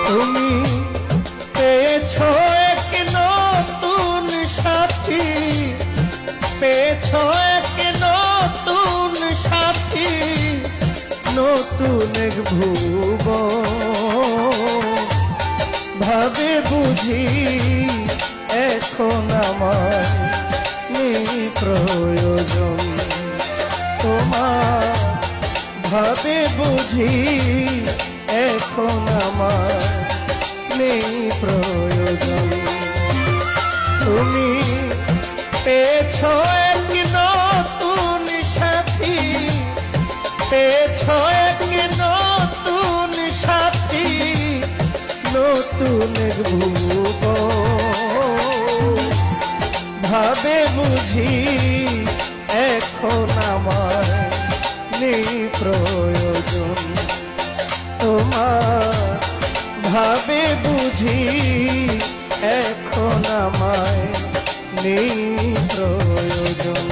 তুমি পেয়েছো এক নতুন সাথী, পেয়েছো এক নতুন সাথী, নতুন এক ভুবন। ভাবে বুঝি এখন আমার নেই প্রয়োজন তোমার, ভাবে বুঝি এখন আমার নেই প্রয়োজন। তুমি পেয়েছো এক নতুন সাথী, পেয়েছো এক নতুন সাথী, নতুন এক ভুবন। ভাবে বুঝি এখন আমার নেই প্রয়োজন তোমার, ভাবে বুঝি এখন আমায় নেই প্রয়োজন।